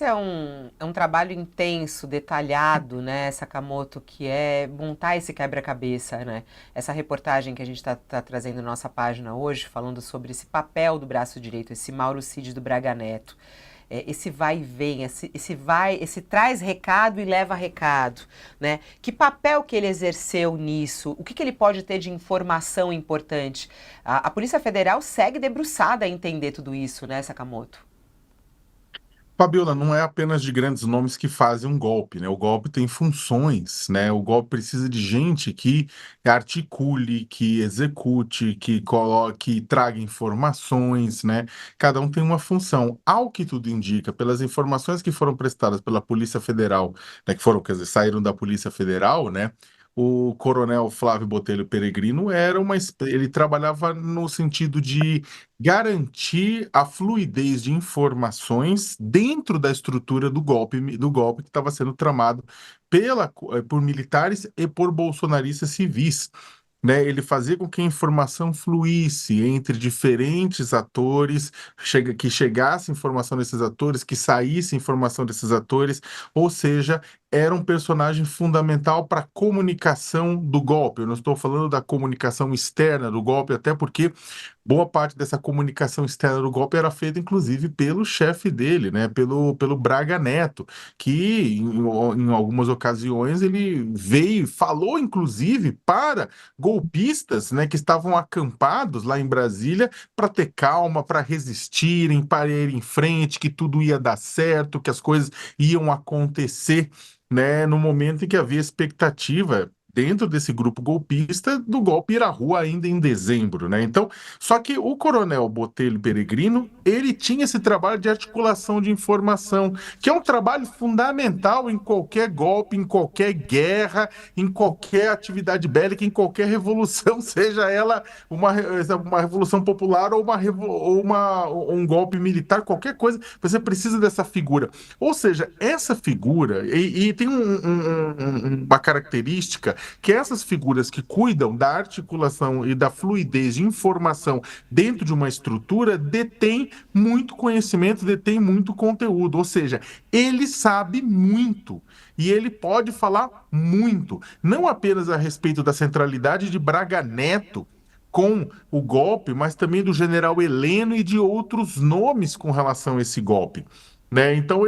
esse é um trabalho intenso, detalhado, né, Sakamoto, que é montar esse quebra-cabeça, né? Essa reportagem que a gente está trazendo na nossa página hoje, falando sobre esse papel do braço direito, esse Mauro Cid do Braga Neto. Esse vai e vem, esse traz recado e leva recado, né? Que papel que ele exerceu nisso? O que ele pode ter de informação importante? A Polícia Federal segue debruçada a entender tudo isso, né, Sakamoto? Fabiola, não é apenas de grandes nomes que fazem um golpe, né? O golpe tem funções, né? O golpe precisa de gente que articule, que execute, que coloque, traga informações, né? Cada um tem uma função. Ao que tudo indica, pelas informações que foram prestadas pela Polícia Federal, né? Que foram, quer dizer, saíram da Polícia Federal, né? O coronel Flávio Botelho Peregrino ele trabalhava no sentido de garantir a fluidez de informações dentro da estrutura do golpe que estava sendo tramado por militares e por bolsonaristas civis, né? Ele fazia com que a informação fluísse entre diferentes atores, que chegasse informação desses atores, que saísse informação desses atores, ou seja, era um personagem fundamental para a comunicação do golpe. Eu não estou falando da comunicação externa do golpe, até porque boa parte dessa comunicação externa do golpe era feita, inclusive, pelo chefe dele, né? Pelo Braga Neto, que em algumas ocasiões ele veio, falou, inclusive, para golpistas, né, que estavam acampados lá em Brasília para ter calma, para resistirem, para ir em frente, que tudo ia dar certo, que as coisas iam acontecer, né, no momento em que havia expectativa dentro desse grupo golpista do golpe ir à rua ainda em dezembro, né? Então, só que o Coronel Botelho Peregrino, ele tinha esse trabalho de articulação de informação, que é um trabalho fundamental em qualquer golpe, em qualquer guerra, em qualquer atividade bélica, em qualquer revolução, seja ela uma revolução popular ou um golpe militar, qualquer coisa, você precisa dessa figura. Ou seja, essa figura, e tem uma característica que essas figuras que cuidam da articulação e da fluidez de informação dentro de uma estrutura detêm muito conhecimento, detêm muito conteúdo, ou seja, ele sabe muito e ele pode falar muito, não apenas a respeito da centralidade de Braga Neto com o golpe, mas também do general Heleno e de outros nomes com relação a esse golpe, né? Então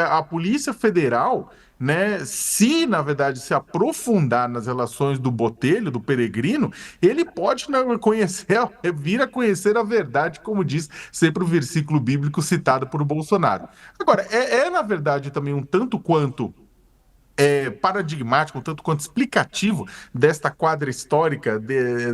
a Polícia Federal, né? Se na verdade se aprofundar nas relações do Botelho, do Peregrino, ele pode, né, vir a conhecer a verdade, como diz sempre o versículo bíblico citado por Bolsonaro. Agora, na verdade também um tanto quanto paradigmático, um tanto quanto explicativo desta quadra histórica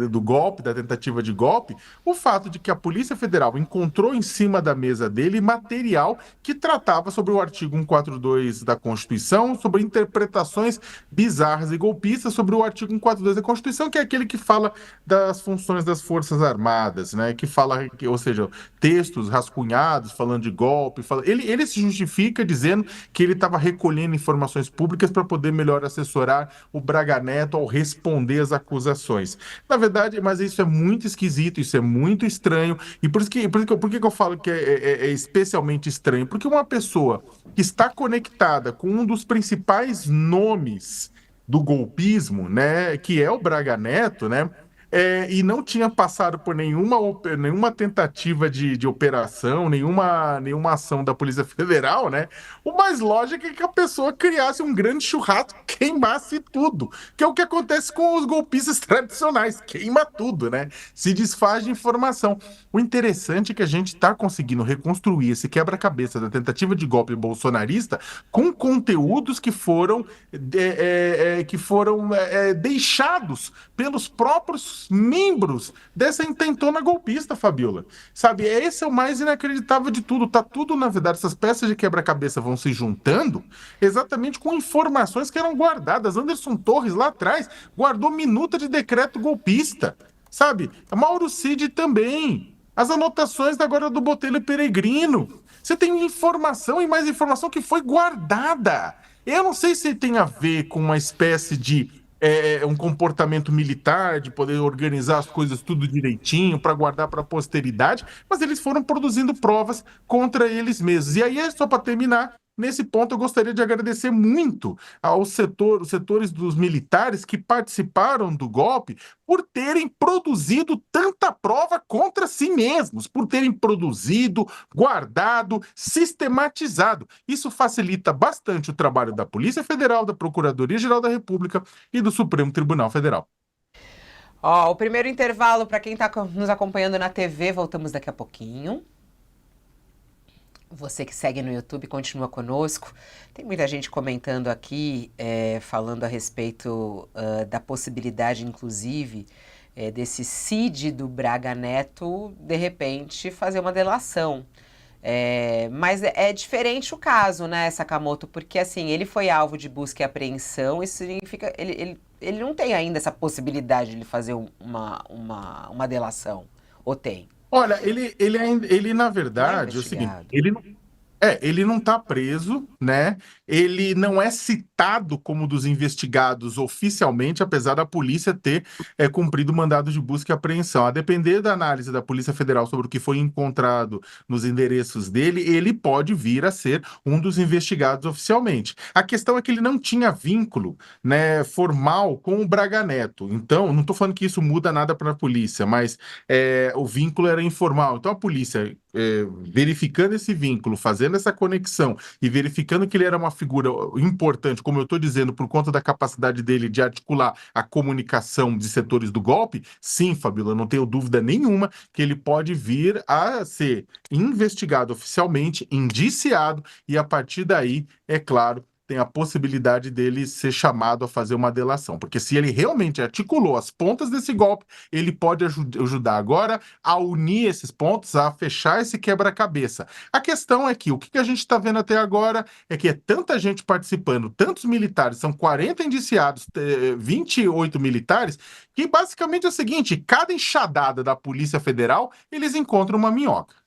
do golpe, da tentativa de golpe, o fato de que a Polícia Federal encontrou em cima da mesa dele material que tratava sobre o artigo 142 da Constituição, sobre interpretações bizarras e golpistas sobre o artigo 142 da Constituição, que é aquele que fala das funções das Forças Armadas, né? Que fala, ou seja, textos rascunhados falando de golpe. Ele se justifica dizendo que ele estava recolhendo informações públicas para poder melhor assessorar o Braga Neto ao responder às acusações. Na verdade, mas isso é muito esquisito, isso é muito estranho, e por que que eu falo que é especialmente estranho? Porque uma pessoa que está conectada com um dos principais nomes do golpismo, né, que é o Braga Neto, né, e não tinha passado por nenhuma tentativa de operação, nenhuma ação da Polícia Federal, né? O mais lógico é que a pessoa criasse um grande churrasco, queimasse tudo, que é o que acontece com os golpistas tradicionais, queima tudo, né? Se desfaz de informação. O interessante é que a gente está conseguindo reconstruir esse quebra-cabeça da tentativa de golpe bolsonarista com conteúdos que foram deixados pelos próprios membros dessa intentona golpista, Fabiola. Sabe, esse é o mais inacreditável de tudo. Tá tudo, na verdade, essas peças de quebra-cabeça vão se juntando exatamente com informações que eram guardadas. Anderson Torres, lá atrás, guardou minuta de decreto golpista. Sabe? Mauro Cid também. As anotações da agora do Botelho Peregrino. Você tem informação e mais informação que foi guardada. Eu não sei se tem a ver com uma espécie de um comportamento militar, de poder organizar as coisas tudo direitinho para guardar para a posteridade, mas eles foram produzindo provas contra eles mesmos. E aí, só para terminar, nesse ponto eu gostaria de agradecer muito os setores dos militares que participaram do golpe por terem produzido tanta prova contra si mesmos, por terem produzido, guardado, sistematizado. Isso facilita bastante o trabalho da Polícia Federal, da Procuradoria-Geral da República e do Supremo Tribunal Federal. Ó, o primeiro intervalo para quem está nos acompanhando na TV, voltamos daqui a pouquinho. Você que segue no YouTube, continua conosco. Tem muita gente comentando aqui, falando a respeito da possibilidade, inclusive, desse Cid do Braga Neto, de repente, fazer uma delação. Mas é diferente o caso, né, Sakamoto? Porque, assim, ele foi alvo de busca e apreensão, isso significa... Ele não tem ainda essa possibilidade de fazer uma delação. Ou tem? Olha, ele na Não é verdade, é o seguinte, investigado. ele não está preso, né? Ele não é citado como dos investigados oficialmente, apesar da polícia ter cumprido o mandado de busca e apreensão. A depender da análise da Polícia Federal sobre o que foi encontrado nos endereços dele, ele pode vir a ser um dos investigados oficialmente. A questão é que ele não tinha vínculo, né, formal com o Braga Neto. Então, não estou falando que isso muda nada para a polícia, mas o vínculo era informal. Então, a polícia verificando esse vínculo, fazendo essa conexão e verificando que ele era uma figura importante, como eu estou dizendo, por conta da capacidade dele de articular a comunicação de setores do golpe, sim, Fabíola, não tenho dúvida nenhuma que ele pode vir a ser investigado oficialmente, indiciado, e a partir daí, é claro, tem a possibilidade dele ser chamado a fazer uma delação. Porque se ele realmente articulou as pontas desse golpe, ele pode ajudar agora a unir esses pontos, a fechar esse quebra-cabeça. A questão é que o que a gente está vendo até agora é que é tanta gente participando, tantos militares, são 40 indiciados, 28 militares, que basicamente é o seguinte: cada enxadada da Polícia Federal, eles encontram uma minhoca.